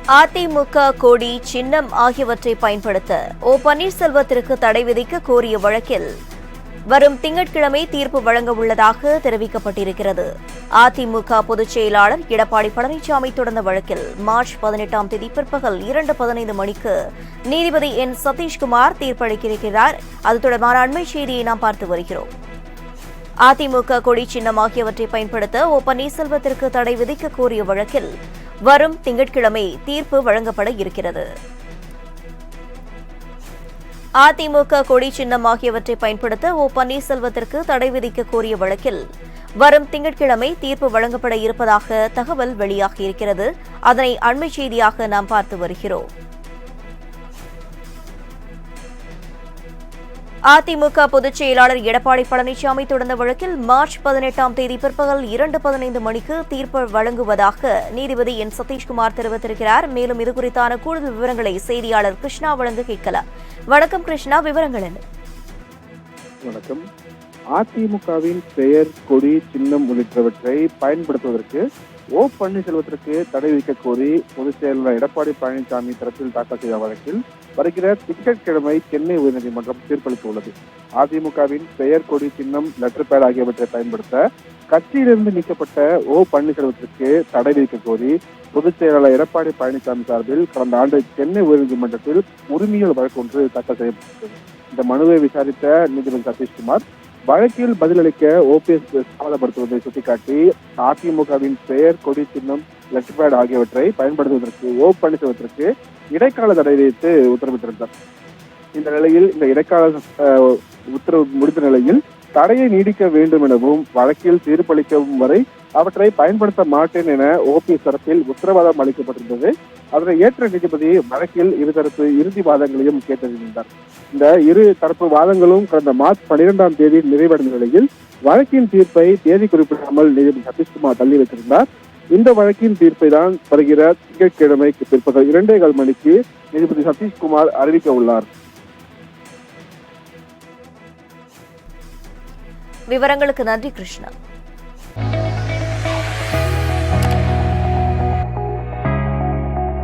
அதிமுக கொடி சின்னம் ஆகியவற்றை பயன்படுத்த ஓ பன்னீர்செல்வத்திற்கு தடை விதிக்க கோரிய வழக்கில் வரும் திங்கட்கிழமை தீர்ப்பு வழங்க உள்ளதாக தெரிவிக்கப்பட்டிருக்கிறது. அதிமுக பொதுச் செயலாளர் எடப்பாடி பழனிசாமி தொடர்ந்த வழக்கில் மார்ச் 18ஆம் தேதி பிற்பகல் 2:15 மணிக்கு நீதிபதி என் சதீஷ்குமார் தீர்ப்பளிக்கிறார். அது தொடர்பான அண்மை செய்தியை நாம் பார்த்து வருகிறோம். அதிமுக கொடி சின்னம் ஆகியவற்றை பயன்படுத்த ஓ பன்னீர்செல்வத்திற்கு தடை விதிக்க கோரிய வழக்கில் வரும் திங்கட்கிழமை தீர்ப்பு வழங்கப்பட இருக்கிறது. அதிமுக கொடி சின்னம் ஆகியவற்றை பயன்படுத்த ஓ பன்னீர்செல்வத்திற்கு தடை விதிக்க கோரிய வழக்கில் வரும் திங்கட்கிழமை தீர்ப்பு வழங்கப்பட இருப்பதாக தகவல் வெளியாகியிருக்கிறது. அதனை அண்மை செய்தியாக நாம் பார்த்து வருகிறோம். அதிமுக பொதுச் செயலாளர் எடப்பாடி பழனிசாமி தொடர்ந்த வழக்கில் மார்ச் 18ஆம் தேதி பிற்பகல் 2:15 மணிக்கு தீர்ப்பு வழங்குவதாக நீதிபதி என் சதீஷ்குமார் தெரிவித்திருக்கிறார். மேலும் இதுகுறித்தான கூடுதல் விவரங்களை செய்தியாளர் கிருஷ்ணா வழங்க கேட்கலாம். வணக்கம் கிருஷ்ணா, விவரங்கள் என்ன? வணக்கம். அதிமுகவின் பெயர், கொடி, சின்னம் உள்ளிட்டவற்றை பயன்படுத்துவதற்கு ஓ பன்னீர்செல்வத்திற்கு தடை விதிக்க கோரி பொதுச் செயலாளர் எடப்பாடி பழனிசாமி தரப்பில் தாக்கல் செய்த வழக்கில் வருகிற திங்கட்கிழமை சென்னை உயர்நீதிமன்றம் தீர்ப்பளிக்க உள்ளது. அதிமுகவின் பெயர், கொடி, சின்னம், லெட்டர் பேட் ஆகியவற்றை பயன்படுத்த கட்சியிலிருந்து நீக்கப்பட்ட ஓ பன்னீர்செல்வத்திற்கு தடை விதிக்க கோரி பொதுச் செயலாளர் எடப்பாடி பழனிசாமி சார்பில் கடந்த ஆண்டு சென்னை உயர்நீதிமன்றத்தில் உரிமையியல் வழக்கு ஒன்று தாக்கல் செய்யப்பட்டது. இந்த மனுவை விசாரித்த நீதிபதி சதீஷ்குமார் வழக்கில் பதிலளிக்க ஓபிஎஸ் தாமதப்படுத்துவதை சுட்டிக்காட்டி அதிமுகவின் பெயர், கொடி, சின்னம், லெட்டர் பேட் ஆகியவற்றை பயன்படுத்துவதற்கு ஓ பன்னீர்செல்வத்திற்கு இடைக்கால தடை விதித்து உத்தரவிட்டிருந்தார். இந்த நிலையில் இந்த இடைக்கால உத்தரவு முடிந்த நிலையில் தடையை நீடிக்க வேண்டும் எனவும் வழக்கில் தீர்ப்பளிக்கும் வரை அவற்றை பயன்படுத்த மாட்டேன் என ஓபிஎஸ் தரப்பில் உத்தரவாதம் அளிக்கப்பட்டிருந்தது. அதனை ஏற்ற நீதிபதி வழக்கில் இருதரப்பு இறுதி வாதங்களையும் கேட்டறிந்தார். இந்த இரு தரப்பு வாதங்களும் கடந்த மார்ச் 12ஆம் தேதி நிறைவடைந்த நிலையில் வழக்கின் தீர்ப்பை தேதி குறிப்பிடாமல் நீதிபதி சதீஷ்குமார் தள்ளி வைத்திருந்தார். இந்த வழக்கின் தீர்ப்பை தான் வருகிற திங்கட்கிழமைக்கு பிற்பகல் 2:15 மணிக்கு நீதிபதி சதீஷ்குமார் அறிவிக்க உள்ளார். விவரங்களுக்கு நன்றி கிருஷ்ணா.